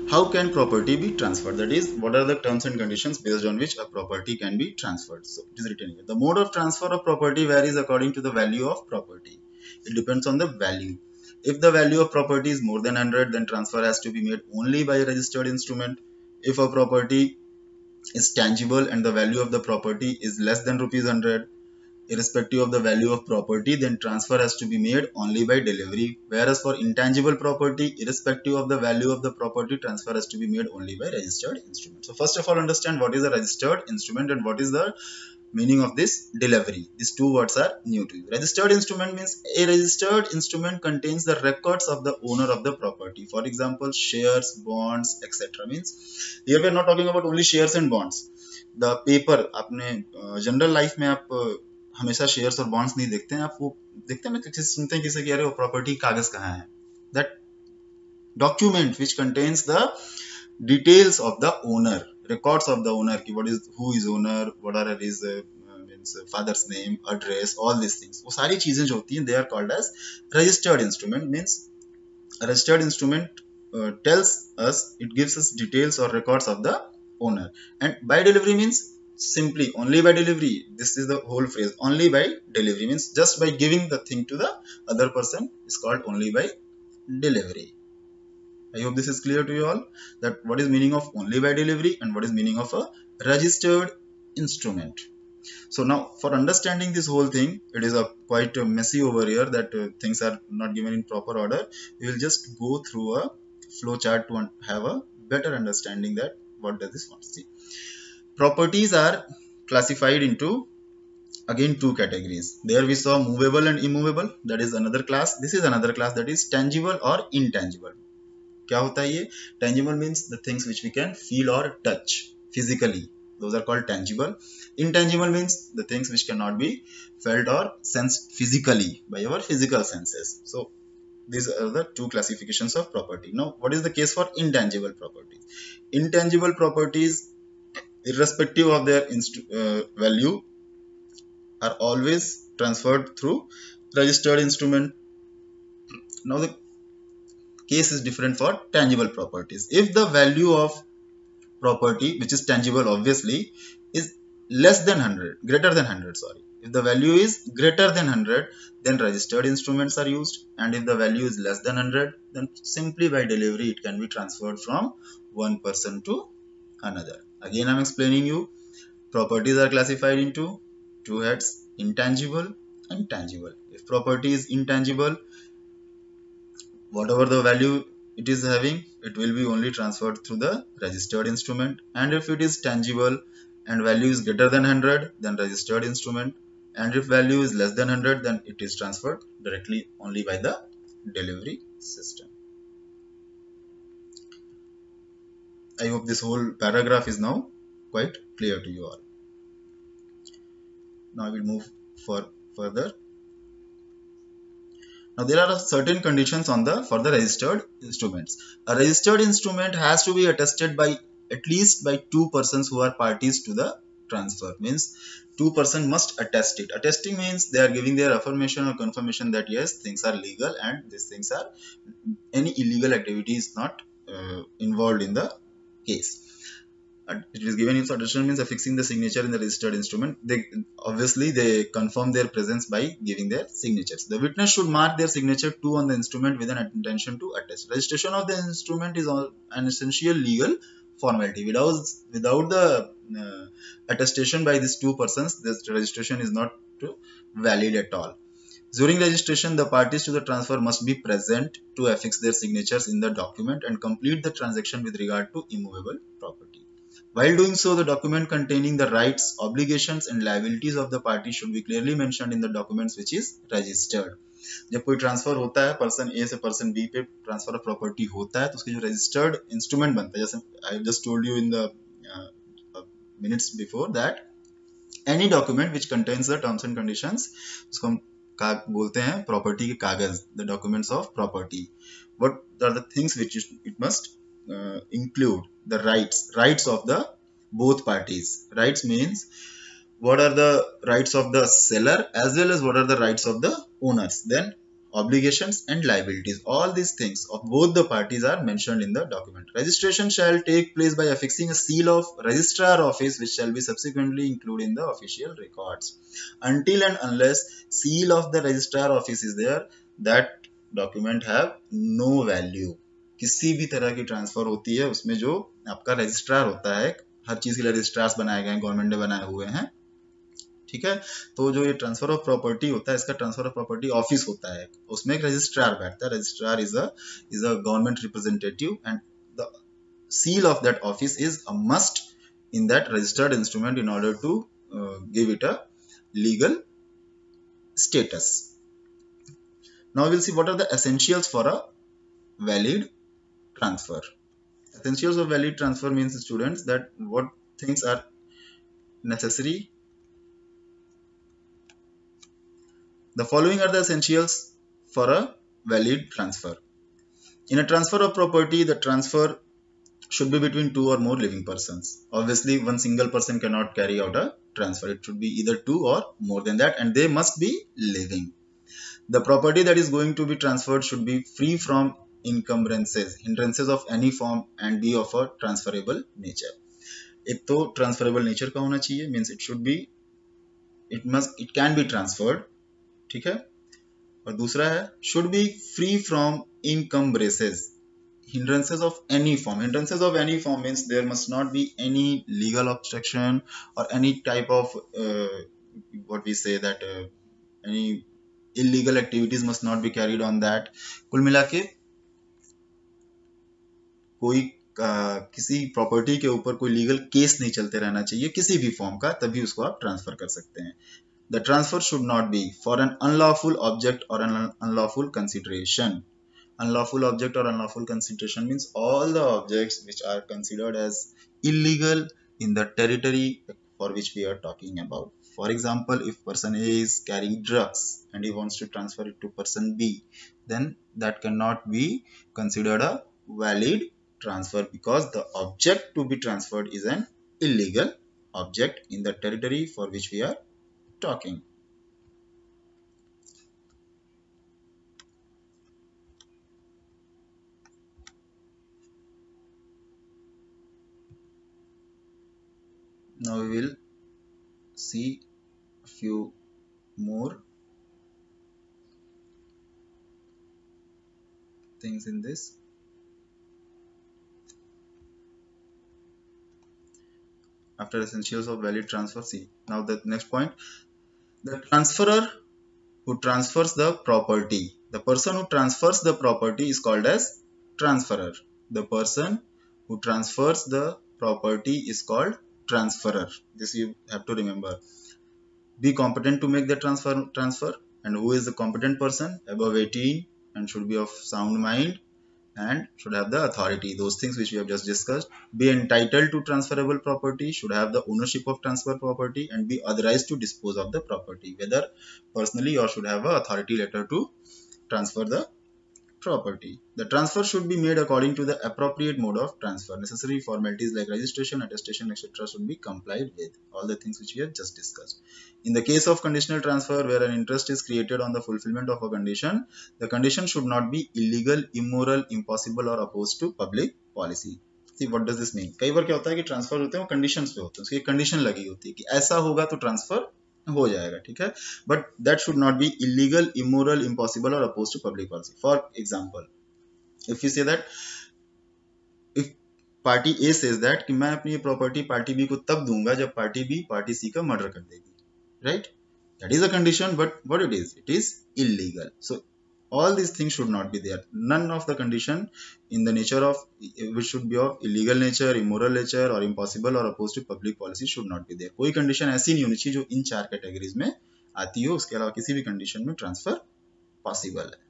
How can property be transferred? That is, what are the terms and conditions based on which a property can be transferred? So it is written here. The mode of transfer of property varies according to the value of property. It depends on the value. If the value of property is more than 100, then transfer has to be made only by a registered instrument. If a property is tangible and the value of the property is less than rupees 100, irrespective of the value of property, then transfer has to be made only by delivery. Whereas for intangible property, irrespective of the value of the property, transfer has to be made only by registered instrument. So first of all, understand what is a registered instrument and what is the meaning of this delivery. These two words are new to you. Registered instrument means a registered instrument contains the records of the owner of the property. For example, shares, bonds, etc. Means here we are not talking about only shares and bonds. The paper, आपने general life में आप हमेशा shares और bonds नहीं देखते हैं, आप वो देखते हैं ना, किसी सुनते हैं किसी की, अरे वो प्रॉपर्टी कागज कहाँ है, that document which contains the details of the owner, records of the owner, what is, who is owner, what are his means father's name, address, all these things, वो सारी चीजें जो होती हैं, they are called as registered instrument. Means a registered instrument tells us, it gives us details or records of the owner. And by delivery means simply only by delivery. This is the whole phrase, only by delivery means just by giving the thing to the other person is called only by delivery. I hope this is clear to you all, that what is meaning of only by delivery and what is meaning of a registered instrument. So now, for understanding this whole thing, it is a quite messy over here, that things are not given in proper order. We will just go through a flow chart to have a better understanding that what does this want to see. Properties are classified into, again, two categories. There we saw movable and immovable, that is another class. This is another class, that is tangible or intangible. क्या होता है ये? Tangible means the things which we can feel or touch physically, those are called tangible. Intangible means the things which cannot be felt or sensed physically by our physical senses. So these are the two classifications of property. Now what is the case for intangible properties? Intangible properties, irrespective of their value, are always transferred through registered instrument. Now the case is different for tangible properties. If the value of property, which is tangible obviously, is less than 100, greater than 100, sorry, if the value is greater than 100, then registered instruments are used, and if the value is less than 100, then simply by delivery it can be transferred from one person to another. Again, I'm explaining you, properties are classified into two heads, intangible and tangible. If property is intangible, whatever the value it is having, it will be only transferred through the registered instrument. And if it is tangible and value is greater than 100, then registered instrument. And if value is less than 100, then it is transferred directly only by the delivery system. I hope this whole paragraph is now quite clear to you all. Now I will move further. Now there are certain conditions for the registered instruments. A registered instrument has to be attested by at least by two persons who are parties to the transfer. Means two persons must attest it. Attesting means they are giving their affirmation or confirmation that yes, things are legal and these things are, any illegal activity is not involved in the case. It is given its attestation means affixing the signature in the registered instrument. They confirm their presence by giving their signatures. The witness should mark their signature too on the instrument with an intention to attest. Registration of the instrument is an essential legal formality. Without the attestation by these two persons, this registration is not valid at all. During registration, the parties to the transfer must be present to affix their signatures in the document and complete the transaction with regard to immovable property. While doing so, the document containing the rights, obligations and liabilities of the party should be clearly mentioned in the documents which is registered. जब कोई transfer होता है person ए से person B पे, transfer of property होता है, तो उसके जो रजिस्टर्ड इंस्ट्रूमेंट बनता है, जैसे I just told you in the minutes before that any document which contains the terms and conditions, उसको हम बोलते हैं प्रॉपर्टी के कागज, the documents of property. What are the things which it must include? The rights of the both parties. Rights means what are the rights of the seller as well as what are the rights of the owners. Then obligations and liabilities. All these things of both the parties are mentioned in the document. Registration shall take place by affixing a seal of registrar office, which shall be subsequently included in the official records. Until and unless seal of the registrar office is there, that document have no value. किसी भी तरह की transfer होती है उसमें जो आपका registrar होता है, हर चीज के लिए रजिस्ट्रार्स बनाए गए हैं, गवर्नमेंट ने बनाए हुए हैं, ठीक है। तो जो ये ट्रांसफर ऑफ प्रॉपर्टी होता है, इसका ट्रांसफर ऑफ प्रॉपर्टी ऑफिस होता है, उसमें एक रजिस्ट्रार बैठता है। Registrar is a government representative and the seal of that office is a must in that registered instrument in order to give it a legal status. Now we'll see what are the essentials for a valid transfer. Essentials of valid transfer means, students, that what things are necessary. The following are the essentials for a valid transfer. In a transfer of property, the transfer should be between two or more living persons. Obviously, one single person cannot carry out a transfer. It should be either two or more than that, and they must be living. The property that is going to be transferred should be free from encumbrances, hindrances of any form, and be of a transferable nature. एक तो transferable nature का होना चाहिए, means it should be, it can be transferred, ठीक है। और दूसरा है should be free from encumbrances, hindrances of any form. Hindrances of any form means there must not be any legal obstruction or any type of what we say that any illegal activities must not be carried on that. कुल मिला के कोई किसी property के ऊपर कोई legal case नहीं चलते रहना चाहिए किसी भी फॉर्म का, तभी उसको आप ट्रांसफर कर सकते हैं। The transfer should not be for an unlawful object or an unlawful consideration. Unlawful object or unlawful consideration means all the objects which are considered as illegal in the territory for which we are talking about. For example, if person A is carrying drugs and he wants to transfer it to person B, then that cannot be considered a valid transfer because the object to be transferred is an illegal object in the territory for which we are talking. Now we will see a few more things in this. After essentials of valid transfer, see now the next point. The transferor who transfers the property. The person who transfers the property is called as transferor. The person who transfers the property is called transferor. This you have to remember. Be competent to make the transfer. And who is the competent person? Above 18 and should be of sound mind and should have the authority. Those things which we have just discussed. Be entitled to transferable property, should have the ownership of transfer property, and be authorized to dispose of the property, whether personally or should have a authority letter to transfer the property. The transfer should be made according to the appropriate mode of transfer. Necessary formalities like registration, attestation, etc. should be complied with. All the things which we have just discussed. In the case of conditional transfer, where an interest is created on the fulfillment of a condition, the condition should not be illegal, immoral, impossible or opposed to public policy. See, what does this mean? कई बार क्या होता है कि transfer होते हैं वो conditions पे होते हैं, उसकी कंडीशन लगी होती है कि ऐसा होगा तो ट्रांसफर हो जाएगा, ठीक है, but that should not be illegal, immoral, impossible और oppose to public policy. For example, if you say that if party A says that कि मैं अपनी ये प्रॉपर्टी पार्टी बी को तब दूंगा जब पार्टी बी पार्टी सी का मर्डर कर देगी, right, that is a condition, but what it is illegal. So all these things should not be there. None of the condition in the nature of which should be of illegal nature, immoral nature or impossible or opposed to public policy should not be there. कोई condition ऐसी नहीं होनी चाहिए जो इन चार categories में आती हो, उसके अलावा किसी भी कंडीशन में ट्रांसफर पॉसिबल है.